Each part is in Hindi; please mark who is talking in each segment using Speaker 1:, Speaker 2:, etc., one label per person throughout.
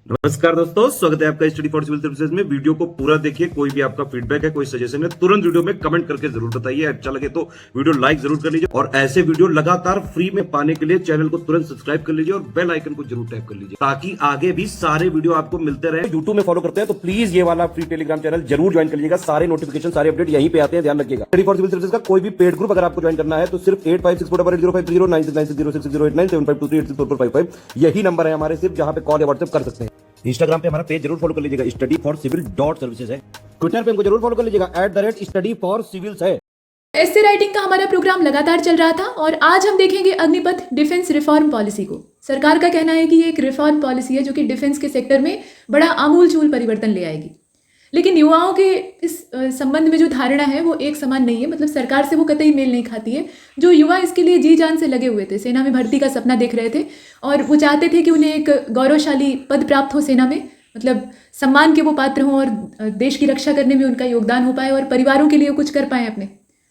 Speaker 1: नमस्कार दोस्तों, स्वागत है आपका स्टडी फॉर सिविल सर्विसेज में। वीडियो को पूरा देखिए। कोई भी आपका फीडबैक है, कोई सजेशन है, तुरंत वीडियो में कमेंट करके जरूर बताइए। अच्छा लगे तो वीडियो लाइक जरूर कर लीजिए और ऐसे वीडियो लगातार फ्री में पाने के लिए चैनल को तुरंत सब्सक्राइब कर लीजिए और बेल आइकन को जरूर टैप कर लीजिए ताकि आगे भी सारे वीडियो आपको मिलते रहे। यूट्यूब में फॉलो करते हैं तो प्लीज ये वाला फ्री टेलीग्राम चैनल जरूर ज्वाइन कर लीजिएगा। सारे नोटिफिकेशन, सारे अपडेट यहीं पे आते हैं, ध्यान रखिएगा। स्टडी फॉर सिविल सर्विसेज का कोई भी पेड ग्रुप अगर आपको ज्वाइन करना है तो सिर्फ 856480560660897523864455 यही नंबर है हमारे, सिर्फ जहां पे कॉल या व्हाट्सएप कर सकते हैं। इंस्टाग्राम पे हमारा पेज जरूर फॉलो कर लीजिएगा, studyforcivil.services है। ट्विटर पे हमको जरूर फॉलो कर लीजिएगा, @studyforcivils है।
Speaker 2: एस्से राइटिंग का हमारा प्रोग्राम लगातार चल रहा था और आज हम देखेंगे अग्निपथ डिफेंस रिफॉर्म पॉलिसी को। सरकार का कहना है कि ये एक रिफॉर्म पॉलिसी है जो कि डिफेंस के सेक्टर में बड़ा आमूल-चूल परिवर्तन ले आएगी। लेकिन युवाओं के इस संबंध में जो धारणा है वो एक समान नहीं है, मतलब सरकार से वो कतई मेल नहीं खाती है। जो युवा इसके लिए जी जान से लगे हुए थे, सेना में भर्ती का सपना देख रहे थे और वो चाहते थे कि उन्हें एक गौरवशाली पद प्राप्त हो सेना में, मतलब सम्मान के वो पात्र हों और देश की रक्षा करने में उनका योगदान हो पाए और परिवारों के लिए कुछ कर पाएँ, अपने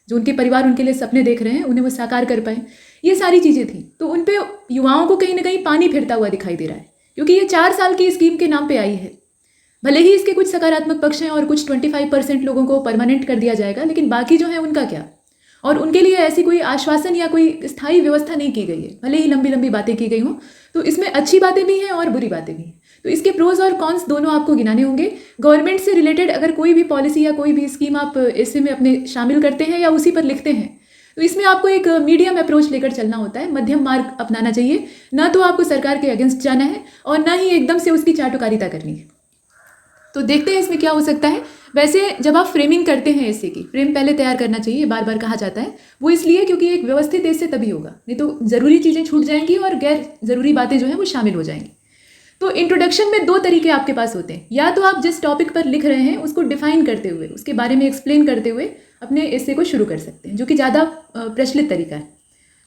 Speaker 2: जो उनके परिवार उनके लिए सपने देख रहे हैं उन्हें वो साकार कर पाएँ। ये सारी चीज़ें थी, तो उन पे युवाओं को कहीं ना कहीं पानी फिरता हुआ दिखाई दे रहा है, क्योंकि ये 4 साल की स्कीम के नाम पे आई है। भले ही इसके कुछ सकारात्मक पक्ष हैं और कुछ 25% लोगों को परमानेंट कर दिया जाएगा, लेकिन बाकी जो है उनका क्या। और उनके लिए ऐसी कोई आश्वासन या कोई स्थायी व्यवस्था नहीं की गई है, भले ही लंबी लंबी बातें की गई हों। तो इसमें अच्छी बातें भी हैं और बुरी बातें भी हैं, तो इसके प्रोज और कॉन्स दोनों आपको गिनाने होंगे। गवर्नमेंट से रिलेटेड अगर कोई भी पॉलिसी या कोई भी स्कीम आप ऐसे में अपने शामिल करते हैं या उसी पर लिखते हैं तो इसमें आपको एक मीडियम अप्रोच लेकर चलना होता है, मध्यम मार्ग अपनाना चाहिए। ना तो आपको सरकार के अगेंस्ट जाना है और ना ही एकदम से उसकी चाटुकारिता करनी है। तो देखते हैं इसमें क्या हो सकता है। वैसे जब आप फ्रेमिंग करते हैं ऐसे की फ्रेम पहले तैयार करना चाहिए, बार बार कहा जाता है। वो इसलिए क्योंकि एक व्यवस्थित ऐसे तभी होगा, नहीं तो ज़रूरी चीज़ें छूट जाएंगी और गैर ज़रूरी बातें जो हैं वो शामिल हो जाएंगी। तो इंट्रोडक्शन में 2 तरीके आपके पास होते हैं। या तो आप जिस टॉपिक पर लिख रहे हैं उसको डिफाइन करते हुए, उसके बारे में एक्सप्लेन करते हुए अपने एसे को शुरू कर सकते हैं, जो कि ज़्यादा प्रचलित तरीका है।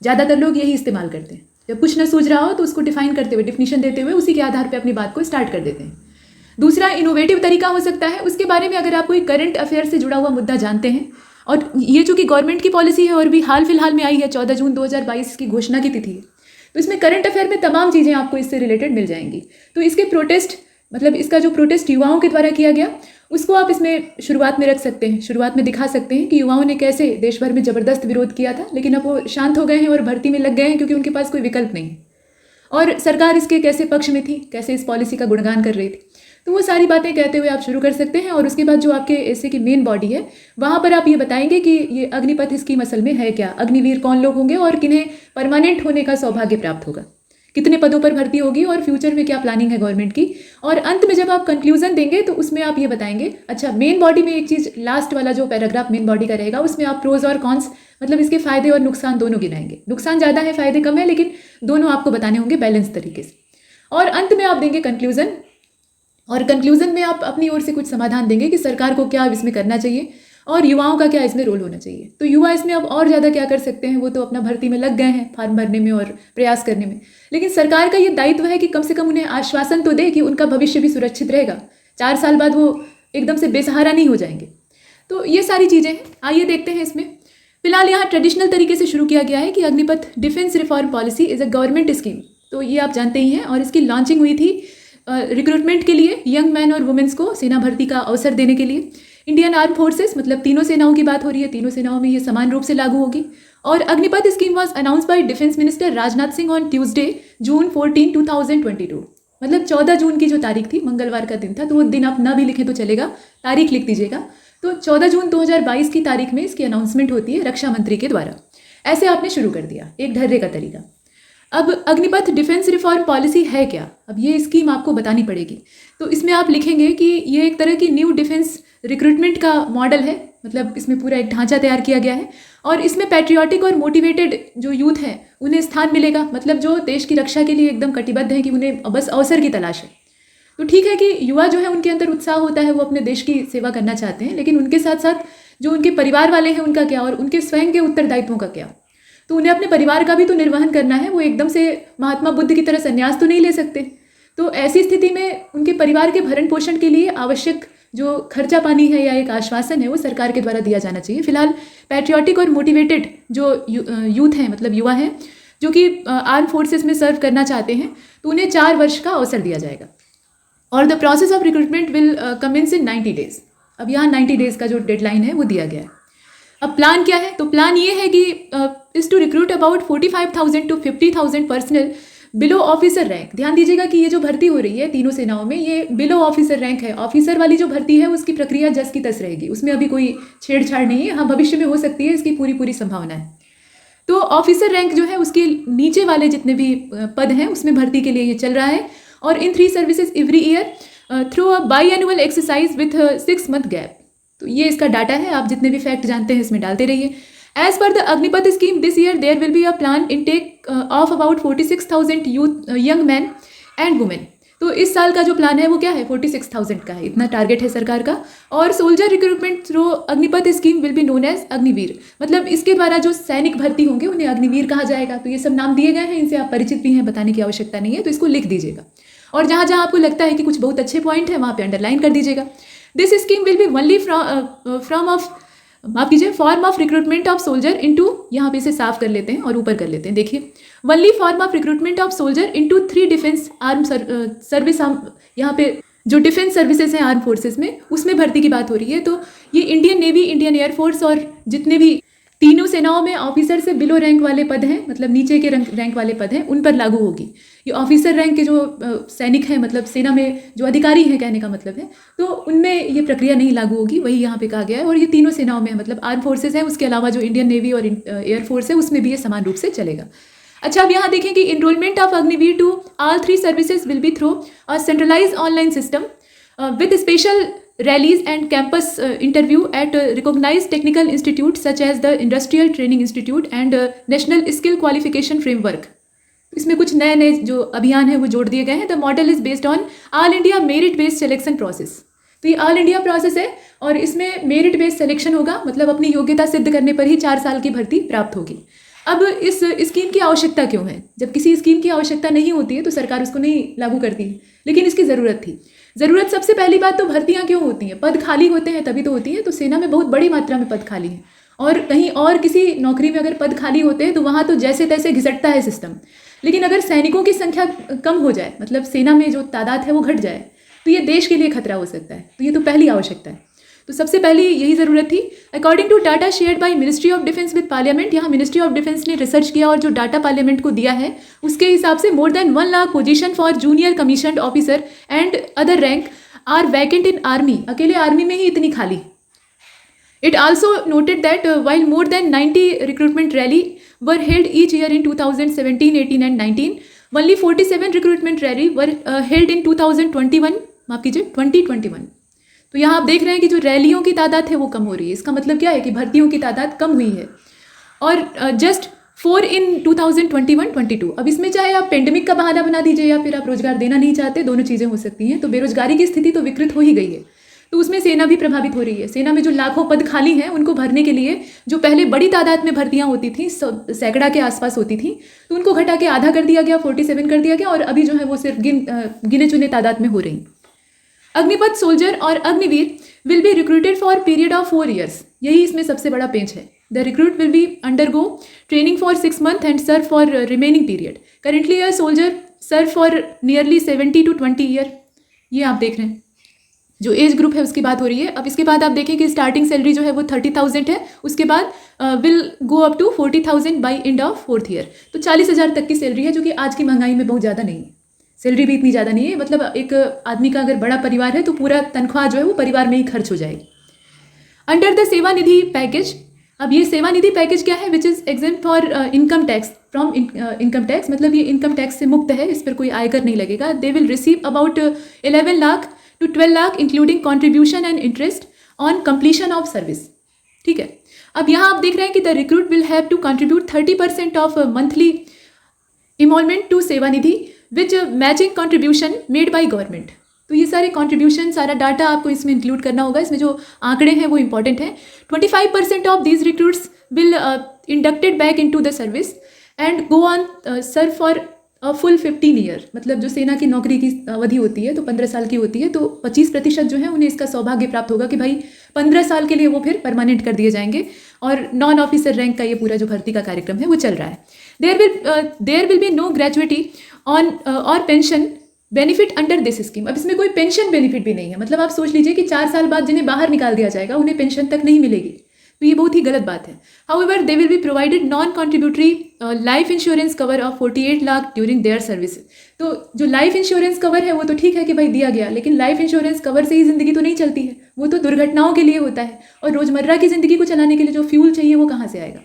Speaker 2: ज़्यादातर लोग यही इस्तेमाल करते हैं। जब कुछ न सूझ रहा हो तो उसको डिफाइन करते हुए, डिफिनीशन देते हुए उसी के आधार पर अपनी बात को स्टार्ट कर देते हैं। दूसरा इनोवेटिव तरीका हो सकता है, उसके बारे में अगर आप कोई करंट अफेयर से जुड़ा हुआ मुद्दा जानते हैं, और ये चूँकि गवर्नमेंट की पॉलिसी है और भी हाल फिलहाल में आई है, 14 जून 2022 की घोषणा की तिथि है, तो इसमें करंट अफेयर में तमाम चीज़ें आपको इससे रिलेटेड मिल जाएंगी। तो इसके प्रोटेस्ट, मतलब इसका जो प्रोटेस्ट युवाओं के द्वारा किया गया उसको आप इसमें शुरुआत में रख सकते हैं, शुरुआत में दिखा सकते हैं कि युवाओं ने कैसे देश भर में ज़बरदस्त विरोध किया था, लेकिन अब वो शांत हो गए हैं और भर्ती में लग गए हैं क्योंकि उनके पास कोई विकल्प नहीं है। और सरकार इसके कैसे पक्ष में थी, कैसे इस पॉलिसी का गुणगान कर रही थी। तो वो सारी बातें कहते हुए आप शुरू कर सकते हैं और उसके बाद जो आपके ऐसे की मेन बॉडी है वहाँ पर आप ये बताएंगे कि ये अग्निपथ स्कीम असल में है क्या, अग्निवीर कौन लोग होंगे और किन्हें परमानेंट होने का सौभाग्य प्राप्त होगा, कितने पदों पर भर्ती होगी और फ्यूचर में क्या प्लानिंग है गवर्नमेंट की। और अंत में जब आप कंक्लूजन देंगे तो उसमें आप ये बताएंगे, अच्छा मेन बॉडी में एक चीज़, लास्ट वाला जो पैराग्राफ मेन बॉडी का रहेगा उसमें आप प्रोज और कॉन्स, मतलब इसके फ़ायदे और नुकसान दोनों गिनाएंगे। नुकसान ज़्यादा है, फ़ायदे कम है, लेकिन दोनों आपको बताने होंगे बैलेंस तरीके से। और अंत में आप देंगे कंक्लूजन, और कंक्लूजन में आप अपनी ओर से कुछ समाधान देंगे कि सरकार को क्या इसमें करना चाहिए और युवाओं का क्या इसमें रोल होना चाहिए। तो युवा इसमें अब और ज़्यादा क्या कर सकते हैं, वो तो अपना भर्ती में लग गए हैं, फार्म भरने में और प्रयास करने में, लेकिन सरकार का ये दायित्व है कि कम से कम उन्हें आश्वासन तो दे कि उनका भविष्य भी सुरक्षित रहेगा, 4 साल बाद वो एकदम से बेसहारा नहीं हो जाएंगे। तो ये सारी चीज़ें हैं, आइए देखते हैं इसमें। फिलहाल यहाँ ट्रेडिशनल तरीके से शुरू किया गया है कि Agnipath defence reform policy is a government scheme, तो ये आप जानते ही हैं। और इसकी लॉन्चिंग हुई थी रिक्रूटमेंट के लिए, यंग मैन और वुमेन्स को सेना भर्ती का अवसर देने के लिए। इंडियन आर्म फोर्सेस, मतलब तीनों सेनाओं की बात हो रही है, तीनों सेनाओं में ये समान रूप से लागू होगी। और Agnipath scheme was announce by defence minister Rajnath Singh on Tuesday June 14, 2022, मतलब 14 जून की जो तारीख थी, मंगलवार का दिन था, तो वो दिन आप ना भी लिखें तो चलेगा, तारीख लिख दीजिएगा। तो 14 जून 2022 की तारीख में इसकी अनाउंसमेंट होती है रक्षा मंत्री के द्वारा। ऐसे आपने शुरू कर दिया, एक ढर्रे का तरीका। अब अग्निपथ डिफेंस रिफॉर्म पॉलिसी है क्या, अब ये स्कीम आपको बतानी पड़ेगी। तो इसमें आप लिखेंगे कि ये एक तरह की न्यू डिफेंस रिक्रूटमेंट का मॉडल है, मतलब इसमें पूरा एक ढांचा तैयार किया गया है और इसमें पैट्रियाटिक और मोटिवेटेड जो यूथ हैं उन्हें स्थान मिलेगा, मतलब जो देश की रक्षा के लिए एकदम कटिबद्ध हैं कि उन्हें बस अवसर की तलाश है। तो ठीक है कि युवा जो है उनके अंदर उत्साह होता है, वो अपने देश की सेवा करना चाहते हैं, लेकिन उनके साथ साथ जो उनके परिवार वाले हैं उनका क्या और उनके स्वयं के उत्तरदायित्वों का क्या। तो उन्हें अपने परिवार का भी तो निर्वहन करना है, वो एकदम से महात्मा बुद्ध की तरह संन्यास तो नहीं ले सकते। तो ऐसी स्थिति में उनके परिवार के भरण पोषण के लिए आवश्यक जो खर्चा पानी है या एक आश्वासन है वो सरकार के द्वारा दिया जाना चाहिए। फिलहाल पैट्रियाटिक और मोटिवेटेड जो यूथ हैं, मतलब युवा हैं जो कि आर्म फोर्सेस में सर्व करना चाहते हैं, तो उन्हें 4 वर्ष का अवसर दिया जाएगा। और the process of recruitment will commence in 90 days. अब यहाँ 90 डेज का जो डेडलाइन है वो दिया गया है। अब प्लान क्या है? तो प्लान ये है कि is to recruit about 45,000 to 50,000 personnel below officer rank. ध्यान दीजिएगा कि ये जो भर्ती हो रही है तीनों सेनाओं में, ये बिलो ऑफिसर रैंक है। ऑफिसर वाली जो भर्ती है उसकी प्रक्रिया जस की तस रहेगी, उसमें अभी कोई छेड़छाड़ नहीं है। हाँ, भविष्य में हो सकती है, इसकी पूरी पूरी संभावना है। तो ऑफिसर रैंक जो है उसके नीचे वाले जितने भी पद हैं उसमें भर्ती के लिए ये चल रहा है। और इन 3 services every year through a by annual exercise with 6 month gap. तो ये इसका डाटा है, आप जितने भी फैक्ट जानते हैं इसमें डालते रहिए। As per the Agnipath scheme this year there will be a plan intake of about 46,000 young man and women. तो इस साल का जो प्लान है वो क्या है? 46,000 का है, इतना टारगेट है सरकार का। और soldier recruitment through Agnipath scheme will be known as Agniveer. मतलब इसके द्वारा जो सैनिक भर्ती होंगे उन्हें अग्निवीर कहा जाएगा। तो ये सब नाम दिए गए हैं, इनसे आप परिचित भी हैं, बताने की आवश्यकता नहीं है, तो इसको लिख दीजिएगा। और जहाँ जहाँ आपको लगता है कि कुछ बहुत अच्छे पॉइंट है वहाँ पे अंडरलाइन कर दीजिएगा। This scheme will B only form of recruitment of soldier into, यहाँ पे इसे साफ कर लेते हैं और ऊपर कर लेते हैं। देखिए, only form of recruitment of soldier into 3 defence arm service. यहाँ पे जो डिफेंस सर्विसेज हैं आर्म फोर्सेस में, उसमें भर्ती की बात हो रही है। तो ये इंडियन नेवी, इंडियन एयरफोर्स और जितने भी तीनों सेनाओं में ऑफिसर से बिलो रैंक वाले पद हैं, मतलब नीचे के रैंक वाले पद हैं, उन पर लागू होगी। ये ऑफिसर रैंक के जो सैनिक हैं, मतलब सेना में जो अधिकारी हैं कहने का मतलब है, तो उनमें ये प्रक्रिया नहीं लागू होगी, वही यहाँ पे कहा गया है। और ये तीनों सेनाओं में, मतलब आर्म फोर्सेज है, उसके अलावा जो इंडियन नेवी और एयरफोर्स है उसमें भी ये समान रूप से चलेगा। अच्छा, अब यहाँ देखें कि enrolment of Agniveer to all 3 services will be through a centralise online system with special rallies and campus interview at recognized technical institutes such as the Industrial Training Institute and National Skill Qualification Framework। इसमें कुछ नए नए जो अभियान है वो जोड़ दिए गए हैं। The model is based on all India merit based selection process. तो ये ऑल इंडिया प्रोसेस है और इसमें मेरिट बेस्ड सिलेक्शन होगा, मतलब अपनी योग्यता सिद्ध करने पर ही 4 साल की भर्ती प्राप्त होगी। अब इस स्कीम की आवश्यकता क्यों है? जब किसी स्कीम की आवश्यकता नहीं होती है तो सरकार उसको नहीं लागू करती है, लेकिन इसकी ज़रूरत थी। ज़रूरत, सबसे पहली बात तो भर्तियाँ क्यों होती हैं? पद खाली होते हैं तभी तो होती हैं। तो सेना में बहुत बड़ी मात्रा में पद खाली हैं, और कहीं और किसी नौकरी में अगर पद खाली होते हैं तो वहाँ तो जैसे तैसे घिसटता है सिस्टम। लेकिन अगर सैनिकों की संख्या कम हो जाए, मतलब सेना में जो तादाद है वो घट जाए, तो ये देश के लिए खतरा हो सकता है। तो ये तो पहली आवश्यकता है। तो सबसे पहले यही ज़रूरत थी। According to data shared by ministry of defence with parliament, यहाँ मिनिस्ट्री ऑफ डिफेंस ने रिसर्च किया और जो डाटा पार्लियामेंट को दिया है उसके हिसाब से more than 1 lakh position for junior commissioned officer and other rank are vacant in army. अकेले आर्मी में ही इतनी खाली। It also noted that while more than 90 recruitment rally were held each year in 2017, 18 and 19, only 47 recruitment rally were held in 2021, माफ कीजिए 2021। तो यहाँ आप देख रहे हैं कि जो रैलियों की तादाद है वो कम हो रही है। इसका मतलब क्या है कि भर्तियों की तादाद कम हुई है। और जस्ट 4 इन 2021-22। अब इसमें चाहे आप पेंडेमिक का बहाना बना दीजिए या फिर आप रोजगार देना नहीं चाहते, दोनों चीज़ें हो सकती हैं। तो बेरोजगारी की स्थिति तो विकृत हो ही गई है, तो उसमें सेना भी प्रभावित हो रही है। सेना में जो लाखों पद खाली हैं उनको भरने के लिए जो पहले बड़ी तादाद में भर्तियां होती थी, सैकड़ा के आसपास होती थी, तो उनको घटा के आधा कर दिया गया, 47 कर दिया गया, और अभी जो है वो सिर्फ गिने चुने तादाद में हो रही। अग्निपथ सोल्जर और Agniveer will be recruited for period of 4 years। यही इसमें सबसे बड़ा पेंच है। The recruit will be undergo training for 6 months and serve for remaining period. Currently a soldier serve for nearly 70 to 20 year। ये आप देख रहे हैं, जो एज ग्रुप है उसकी बात हो रही है। अब इसके बाद आप देखें कि स्टार्टिंग सैलरी जो है वो 30,000 है, उसके बाद will go up to 40,000 by end of 4th year। तो 40,000 तक की सैलरी है, जो कि आज की महंगाई में बहुत ज़्यादा नहीं है। सैलरी भी इतनी ज़्यादा नहीं है, मतलब एक आदमी का अगर बड़ा परिवार है तो पूरा तनख्वाह जो है वो परिवार में ही खर्च हो जाएगी। अंडर द सेवा निधि पैकेज, अब ये सेवा निधि पैकेज क्या है? Which is exempt for income tax from income tax, मतलब ये इनकम टैक्स से मुक्त है, इस पर कोई आयकर नहीं लगेगा। They will receive about 11 lakh to 12 lakh including contribution and interest on completion of service. ठीक है, अब यहाँ आप देख रहे हैं कि the recruit will have to contribute 30% of monthly involvement to Seva Nidhi which matching contribution made by government. तो ये सारे कॉन्ट्रीब्यूशन, सारा डाटा आपको इसमें इंक्लूड करना होगा। इसमें जो आंकड़े हैं वो इंपॉर्टेंट हैं। 25% of these recruits will inducted back in to the service and go on serve for full 15 year। मतलब जो सेना की नौकरी की अवधि होती है तो 15 साल की होती है, तो 25% जो है उन्हें इसका सौभाग्य प्राप्त होगा कि भाई 15 साल के लिए वो फिर परमानेंट कर दिए जाएंगे। और नॉन ऑफिसर रैंक का ये पूरा जो भर्ती का कार्यक्रम है वो चल रहा है। There will be no gratuity on और pension benefit under this scheme, अब इसमें कोई पेंशन बेनिफिट भी नहीं है। मतलब आप सोच लीजिए कि 4 साल बाद जिन्हें बाहर निकाल दिया जाएगा उन्हें पेंशन तक नहीं मिलेगी, तो ये बहुत ही गलत बात है। However they will be provided non contributory life insurance cover of 48 lakh during their service. तो जो लाइफ इंश्योरेंस कवर है वो तो ठीक है कि भाई दिया गया, लेकिन लाइफ इंश्योरेंस कवर से ही ज़िंदगी तो नहीं चलती है, वो तो दुर्घटनाओं के लिए होता है, और रोज़मर्रा की ज़िंदगी को चलाने के लिए जो फ्यूल चाहिए वो कहाँ से आएगा।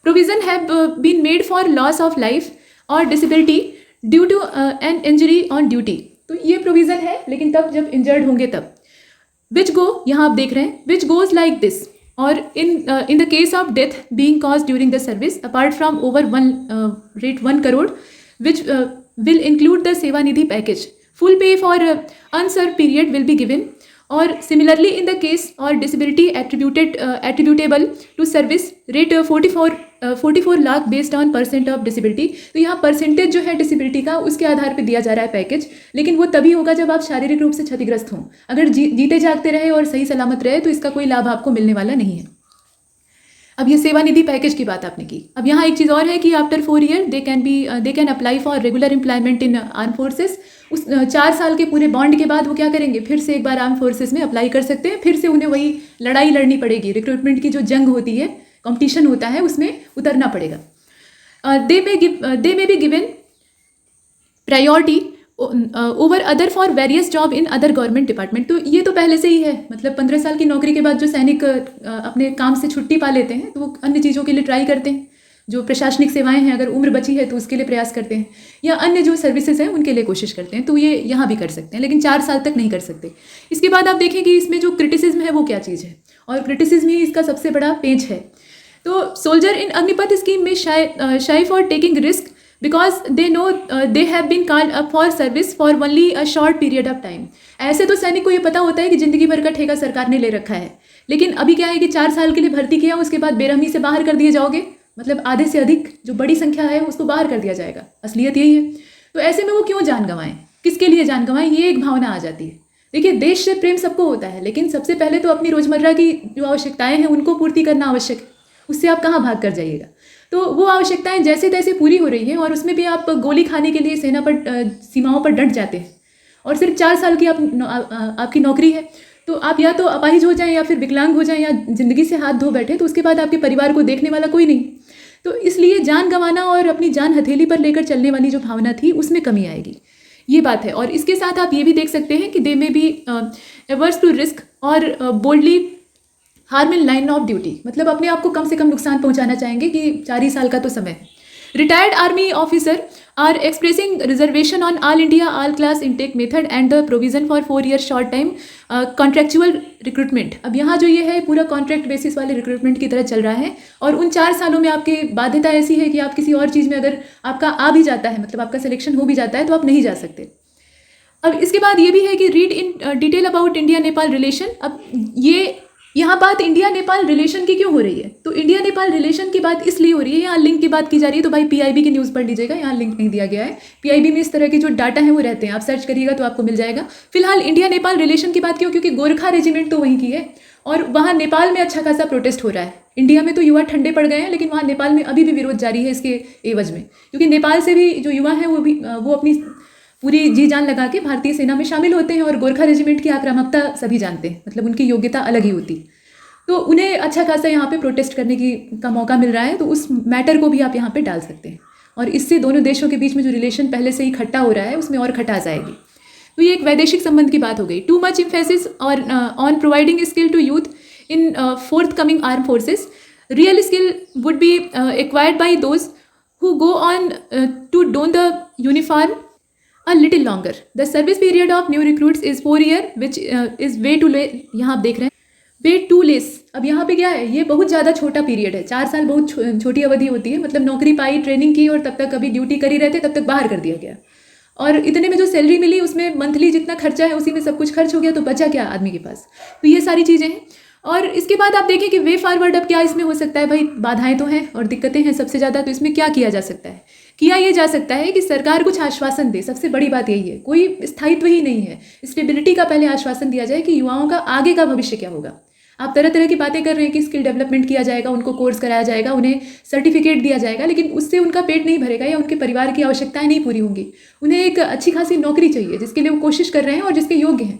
Speaker 2: Provision have been made for loss of life और disability due to an injury on duty. तो ये प्रोविज़न है, लेकिन तब जब इंजर्ड होंगे तब। विच गो, यहाँ आप देख रहे हैं, विच गोज लाइक दिस, और in the case of death being caused during the service apart from over 1 crore which will include the seva nidhi package, full pay for unserved period will be given, or similarly in the case or disability attributable to service rate 44 lakh based on % of disability. तो यहाँ परसेंटेज जो है डिसेबिलिटी का उसके आधार पर दिया जा रहा है पैकेज, लेकिन वो तभी होगा जब आप शारीरिक रूप से क्षतिग्रस्त हों। अगर जीते जागते रहे और सही सलामत रहे तो इसका कोई लाभ आपको मिलने वाला नहीं है। अब ये सेवा निधि पैकेज की बात आपने की। अब यहाँ एक चीज़ और है कि after 4 year they can apply for regular employment in arm forces. उस 4 साल के पूरे बॉन्ड के बाद वो क्या करेंगे, फिर से एक बार आर्म फोर्सेस में अप्लाई कर सकते हैं, फिर से उन्हें वही लड़ाई लड़नी पड़ेगी, रिक्रूटमेंट की जो जंग होती है, कंपटीशन होता है, उसमें उतरना पड़ेगा। They may be given priority over other for various job in other government department. तो ये तो पहले से ही है, मतलब 15 साल की नौकरी के बाद जो सैनिक अपने काम से छुट्टी पा लेते हैं तो वो अन्य चीज़ों के लिए ट्राई करते हैं। जो प्रशासनिक सेवाएं हैं, अगर उम्र बची है तो उसके लिए प्रयास करते हैं, या अन्य जो सर्विसेज हैं उनके लिए कोशिश करते हैं। तो ये यहाँ भी कर सकते हैं, लेकिन 4 साल तक नहीं कर सकते। इसके बाद आप देखें कि इसमें जो क्रिटिसिज्म है वो क्या चीज़ है, और क्रिटिसिज्म ही इसका सबसे बड़ा पेज है। तो सोल्जर इन अग्निपथ स्कीम में shy for taking risk because they know they have been called up for service for only a short period of time. ऐसे तो सैनिक को ये पता होता है कि ज़िंदगी भर का ठेका सरकार ने ले रखा है, लेकिन अभी क्या है कि 4 साल के लिए भर्ती किया, उसके बाद बेरहमी से बाहर कर दिए जाओगे, मतलब आधे से अधिक जो बड़ी संख्या है उसको बाहर कर दिया जाएगा। असलियत यही है। तो ऐसे में वो क्यों जान गंवाएं, किसके लिए जान गंवाएं, ये एक भावना आ जाती है। देखिए, देश से प्रेम सबको होता है, लेकिन सबसे पहले तो अपनी रोज़मर्रा की जो आवश्यकताएं हैं उनको पूर्ति करना आवश्यक है। उससे आप कहाँ भाग कर जाइएगा। तो वो आवश्यकताएं जैसे तैसे पूरी हो रही हैं, और उसमें भी आप गोली खाने के लिए सेना पर सीमाओं पर डट जाते हैं, और सिर्फ 4 साल की आपकी नौकरी है। तो आप या तो अपाहिज हो जाएं, या फिर विकलांग हो जाएं, या ज़िंदगी से हाथ धो बैठे, तो उसके बाद आपके परिवार को देखने वाला कोई नहीं। तो इसलिए जान गंवाना और अपनी जान हथेली पर लेकर चलने वाली जो भावना थी उसमें कमी आएगी, ये बात है। और इसके साथ आप ये भी देख सकते हैं कि दे में भी एवर्स टू रिस्क और boldly harm in line of duty, मतलब अपने आप को कम से कम नुकसान पहुंचाना चाहेंगे कि 4 ही साल का तो समय है। Retired army officer are expressing reservation on all India all class intake method and the provision for 4 year short time contractual recruitment. अब यहाँ जो ये है पूरा कॉन्ट्रैक्ट बेसिस वाले रिक्रूटमेंट की तरह चल रहा है, और उन 4 सालों में आपकी बाध्यता ऐसी है कि आप किसी और चीज़ में अगर आपका आ भी जाता है, मतलब आपका सिलेक्शन हो भी जाता है, तो आप नहीं जा सकते। अब इसके बाद ये भी है कि read in detail about India Nepal relation. अब ये यहाँ बात इंडिया नेपाल रिलेशन की क्यों हो रही है, तो इंडिया नेपाल रिलेशन की बात इसलिए हो रही है, यहाँ लिंक की बात की जा रही है, तो भाई PIB की न्यूज़ पढ़ लीजिएगा, यहाँ लिंक नहीं दिया गया है। PIB में इस तरह के जो डाटा है वो रहते हैं, आप सर्च करिएगा तो आपको मिल जाएगा। फिलहाल इंडिया नेपाल रिलेशन की बात क्यों, क्योंकि गोरखा रेजिमेंट तो वहीं की है, और वहाँ नेपाल में अच्छा खासा प्रोटेस्ट हो रहा है। इंडिया में तो युवा ठंडे पड़ गए हैं, लेकिन वहाँ नेपाल में अभी भी विरोध जारी है इसके एवज में, क्योंकि नेपाल से भी जो युवा हैं वो अपनी पूरी जी जान लगा के भारतीय सेना में शामिल होते हैं, और गोरखा रेजिमेंट की आक्रामकता सभी जानते हैं, मतलब उनकी योग्यता अलग ही होती, तो उन्हें अच्छा खासा यहाँ पे प्रोटेस्ट करने का मौका मिल रहा है। तो उस मैटर को भी आप यहाँ पे डाल सकते हैं, और इससे दोनों देशों के बीच में जो रिलेशन पहले से ही खट्टा हो रहा है उसमें और खटास आएगी। तो ये एक वैदेशिक संबंध की बात हो गई। टू मच इम्फेसिस और on providing skill to youth in forthcoming arm forces. Real skill would be acquired by those who go on to don the uniform a little longer. The service period of new recruits is 4 year, which is way too less. यहाँ आप देख रहे हैं way too less। अब यहाँ पे क्या है, ये बहुत ज़्यादा छोटा पीरियड है। 4 साल बहुत छोटी अवधि होती है, मतलब नौकरी पाई, ट्रेनिंग की, और तब तक अभी ड्यूटी करी रहते, तब तक बाहर कर दिया गया, और इतने में जो सैलरी मिली उसमें मंथली जितना खर्चा है उसी में सब कुछ खर्च हो गया, तो बचा क्या आदमी के पास। तो ये सारी चीज़ें हैं। और इसके बाद आप देखें कि वे फॉरवर्ड अब क्या इसमें हो सकता है। भाई बाधाएं तो हैं और दिक्कतें हैं सबसे ज़्यादा, तो इसमें क्या किया जा सकता है। किया ये जा सकता है कि सरकार कुछ आश्वासन दे। सबसे बड़ी बात यही है, कोई स्थायित्व ही नहीं है, स्टेबिलिटी का पहले आश्वासन दिया जाए कि युवाओं का आगे का भविष्य क्या होगा। आप तरह तरह की बातें कर रहे हैं कि स्किल डेवलपमेंट किया जाएगा, उनको कोर्स कराया जाएगा, उन्हें सर्टिफिकेट दिया जाएगा, लेकिन उससे उनका पेट नहीं भरेगा या उनके परिवार की आवश्यकताएं नहीं पूरी होंगी। उन्हें एक अच्छी खासी नौकरी चाहिए जिसके लिए वो कोशिश कर रहे हैं और जिसके योग्य हैं।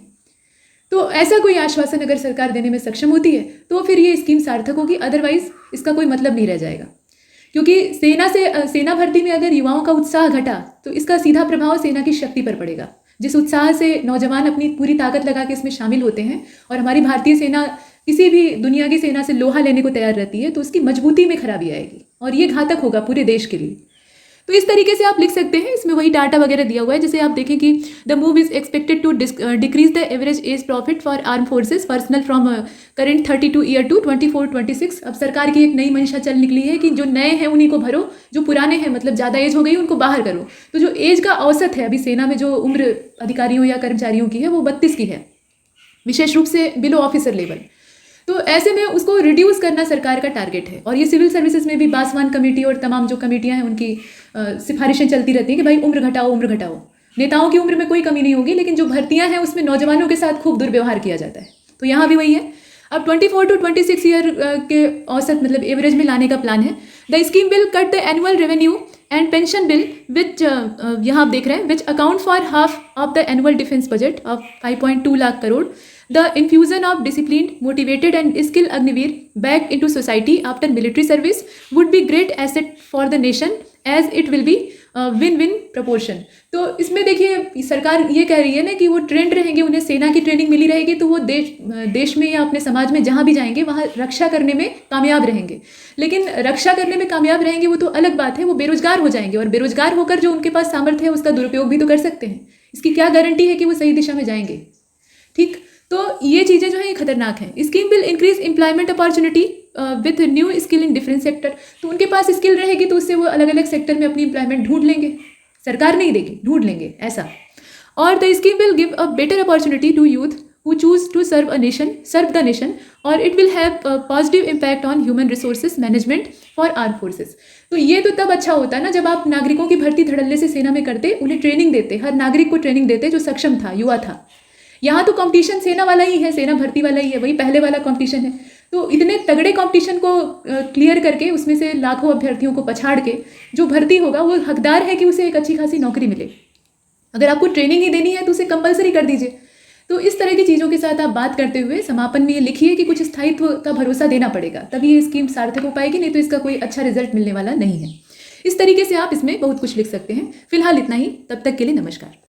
Speaker 2: तो ऐसा कोई आश्वासन अगर सरकार देने में सक्षम होती है तो फिर ये स्कीम सार्थक होगी, अदरवाइज इसका कोई मतलब नहीं रह जाएगा। क्योंकि सेना भर्ती में अगर युवाओं का उत्साह घटा तो इसका सीधा प्रभाव सेना की शक्ति पर पड़ेगा। जिस उत्साह से नौजवान अपनी पूरी ताकत लगा के इसमें शामिल होते हैं और हमारी भारतीय सेना किसी भी दुनिया की सेना से लोहा लेने को तैयार रहती है, तो उसकी मजबूती में खराबी आएगी और ये घातक होगा पूरे देश के लिए। तो इस तरीके से आप लिख सकते हैं, इसमें वही डाटा वगैरह दिया हुआ है। जैसे आप देखें कि the move is expected to decrease the average age profit for arm forces personnel from current 32 year to 24-26। अब सरकार की एक नई मंशा चल निकली है कि जो नए हैं उन्हीं को भरो, जो पुराने हैं मतलब ज़्यादा एज हो गई उनको बाहर करो। तो जो एज का औसत है अभी सेना में जो उम्र अधिकारियों या कर्मचारियों की है वो 32 की है, विशेष रूप से बिलो ऑफिसर लेवल। तो ऐसे में उसको रिड्यूस करना सरकार का टारगेट है। और ये सिविल सर्विसेज में भी बासवान कमेटी और तमाम जो कमेटियां हैं उनकी सिफारिशें चलती रहती हैं कि भाई उम्र घटाओ, उम्र घटाओ। नेताओं की उम्र में कोई कमी नहीं होगी, लेकिन जो भर्तियां हैं उसमें नौजवानों के साथ खूब दुर्व्यवहार किया जाता है। तो यहाँ भी वही है। अब 24 to 26 ईयर के औसत मतलब एवरेज में लाने का प्लान है। The scheme will cut the annual revenue and pension bill which यहाँ आप देख रहे हैं which account for half of the annual defence budget of 5.2 lakh crore. The infusion of disciplined, motivated and skilled Agniveer back into society after military service would be great asset for the nation as it will be win-win proportion। तो इसमें देखिए सरकार ये कह रही है ना कि वो ट्रेंड रहेंगे, उन्हें सेना की ट्रेनिंग मिली रहेगी, तो वो देश में या अपने समाज में जहाँ भी जाएंगे वहाँ रक्षा करने में कामयाब रहेंगे। लेकिन रक्षा करने में कामयाब रहेंगे वो तो अलग बात है, वो बेरोजगार हो जाएंगे और बेरोजगार होकर जो उनके पास सामर्थ्य है उसका दुरुपयोग भी तो कर सकते हैं। इसकी क्या गारंटी है कि वो सही दिशा में जाएंगे? ठीक, तो ये चीज़ें जो है ये खतरनाक हैं। Scheme will increase employment opportunity with new skill in different sector. तो उनके पास स्किल रहेगी तो उससे वो अलग अलग सेक्टर में अपनी एम्प्लॉयमेंट ढूंढ लेंगे, सरकार नहीं देगी, ढूंढ लेंगे ऐसा। और the scheme will give a better opportunity to youth who choose to serve the nation, और it will have a positive impact on human resources management for armed forces। तो ये तो तब अच्छा होता है ना जब आप नागरिकों की भर्ती धड़ल्ले से सेना में करते, उन्हें ट्रेनिंग देते, हर नागरिक को ट्रेनिंग देते जो सक्षम था, युवा था। यहाँ तो कंपटीशन सेना वाला ही है, सेना भर्ती वाला ही है, वही पहले वाला कंपटीशन है। तो इतने तगड़े कंपटीशन को क्लियर करके उसमें से लाखों अभ्यर्थियों को पछाड़ के जो भर्ती होगा वो हकदार है कि उसे एक अच्छी खासी नौकरी मिले। अगर आपको ट्रेनिंग ही देनी है तो उसे कंपलसरी कर दीजिए। तो इस तरह की चीज़ों के साथ आप बात करते हुए समापन में ये लिखिए कि कुछ स्थायित्व का भरोसा देना पड़ेगा, तभी ये स्कीम सार्थक हो पाएगी, नहीं तो इसका कोई अच्छा रिजल्ट मिलने वाला नहीं है। इस तरीके से आप इसमें बहुत कुछ लिख सकते हैं। फिलहाल इतना ही, तब तक के लिए नमस्कार।